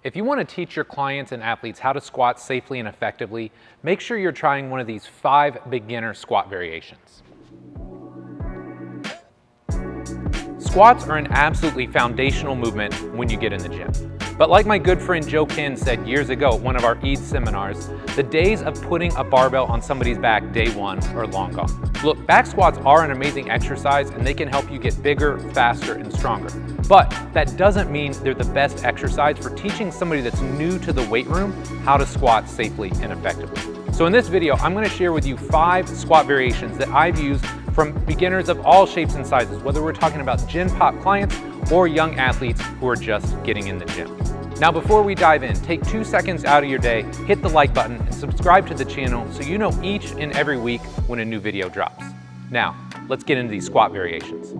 If you want to teach your clients and athletes how to squat safely and effectively, make sure you're trying one of these 5 beginner squat variations. Squats are an absolutely foundational movement when you get in the gym. But like my good friend Joe Kenn said years ago at one of our EAD seminars, the days of putting a barbell on somebody's back day one are long gone. Look, back squats are an amazing exercise and they can help you get bigger, faster, and stronger. But that doesn't mean they're the best exercise for teaching somebody that's new to the weight room how to squat safely and effectively. So in this video, I'm going to share with you 5 squat variations that I've used from beginners of all shapes and sizes, whether we're talking about gym pop clients or young athletes who are just getting in the gym. Now before we dive in, take 2 seconds out of your day, hit the like button, and subscribe to the channel so you know each and every week when a new video drops. Now, let's get into these squat variations.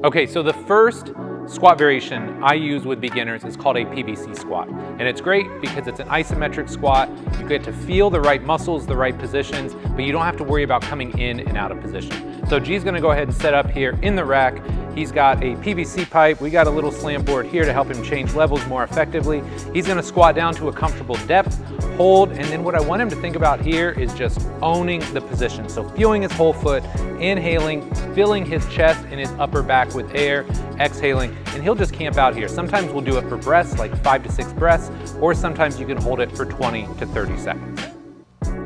Okay, so the first squat variation I use with beginners is called a PVC squat. And it's great because it's an isometric squat. You get to feel the right muscles, the right positions, but you don't have to worry about coming in and out of position. So G's gonna go ahead and set up here in the rack. He's got a PVC pipe. We got a little slam board here to help him change levels more effectively. He's gonna squat down to a comfortable depth, hold, and then what I want him to think about here is just owning the position. So feeling his whole foot, inhaling, filling his chest and his upper back with air, exhaling, and he'll just camp out here. Sometimes we'll do it for breaths, like 5 to 6 breaths, or sometimes you can hold it for 20 to 30 seconds.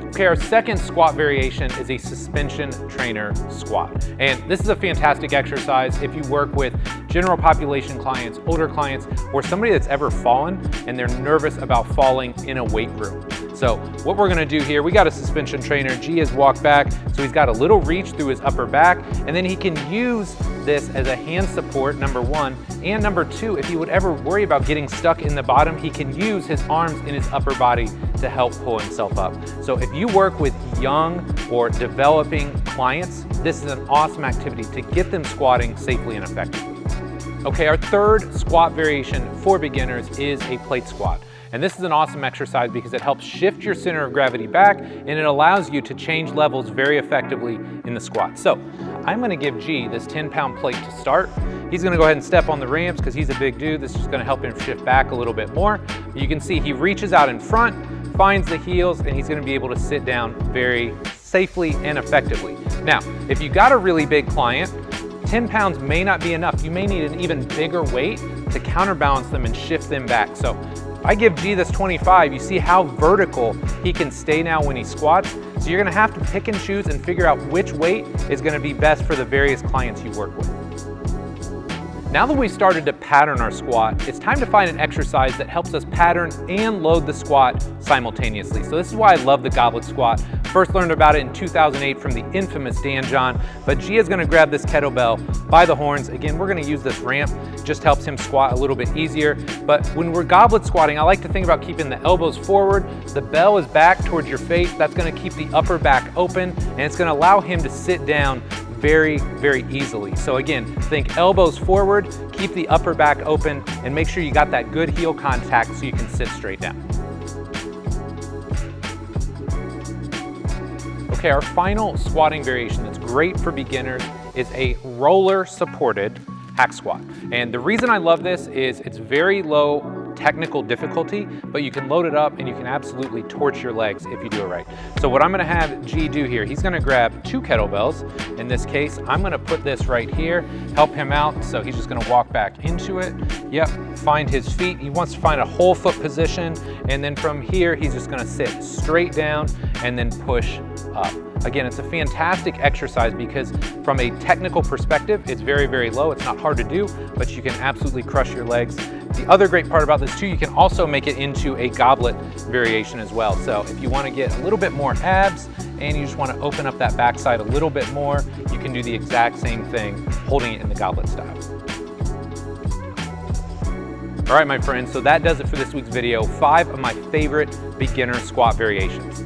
Okay, our second squat variation is a suspension trainer squat. And this is a fantastic exercise if you work with general population clients, older clients, or somebody that's ever fallen and they're nervous about falling in a weight room. So what we're gonna do here, we got a suspension trainer. G has walked back, so he's got a little reach through his upper back, and then he can use this as a hand support, number 1, and number 2, if he would ever worry about getting stuck in the bottom, he can use his arms in his upper body to help pull himself up. So if you work with young or developing clients, this is an awesome activity to get them squatting safely and effectively. Okay, our third squat variation for beginners is a plate squat. And this is an awesome exercise because it helps shift your center of gravity back and it allows you to change levels very effectively in the squat. So I'm gonna give G this 10-pound plate to start. He's gonna go ahead and step on the ramps because he's a big dude. This is gonna help him shift back a little bit more. You can see he reaches out in front, finds the heels, and he's gonna be able to sit down very safely and effectively. Now, if you got a really big client, 10 pounds may not be enough. You may need an even bigger weight to counterbalance them and shift them back. So if I give G this 25, you see how vertical he can stay now when he squats. So you're gonna have to pick and choose and figure out which weight is gonna be best for the various clients you work with. Now that we've started to pattern our squat, it's time to find an exercise that helps us pattern and load the squat simultaneously. So this is why I love the goblet squat. First learned about it in 2008 from the infamous Dan John, but G is gonna grab this kettlebell by the horns. Again, we're gonna use this ramp, just helps him squat a little bit easier. But when we're goblet squatting, I like to think about keeping the elbows forward, the bell is back towards your face. That's gonna keep the upper back open, and it's gonna allow him to sit down very, very easily. So again, think elbows forward, keep the upper back open, and make sure you got that good heel contact so you can sit straight down. Okay, our final squatting variation that's great for beginners is a roller supported hack squat. And the reason I love this is it's very low technical difficulty, but you can load it up and you can absolutely torch your legs if you do it right. So what I'm gonna have G do here, he's gonna grab 2 kettlebells. In this case, I'm gonna put this right here, help him out. So he's just gonna walk back into it. Yep, find his feet. He wants to find a whole foot position. And then from here, he's just gonna sit straight down and then push up. Again, it's a fantastic exercise because from a technical perspective, it's very, very low. It's not hard to do, but you can absolutely crush your legs. The other great part about this too, you can also make it into a goblet variation as well. So if you want to get a little bit more abs and you just want to open up that backside a little bit more, you can do the exact same thing, holding it in the goblet style. All right, my friends, so that does it for this week's video. 5 of my favorite beginner squat variations.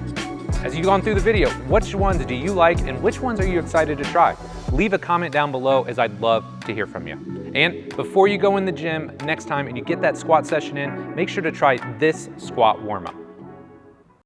As you've gone through the video, which ones do you like and which ones are you excited to try? Leave a comment down below as I'd love to hear from you. And before you go in the gym next time and you get that squat session in, make sure to try this squat warm-up.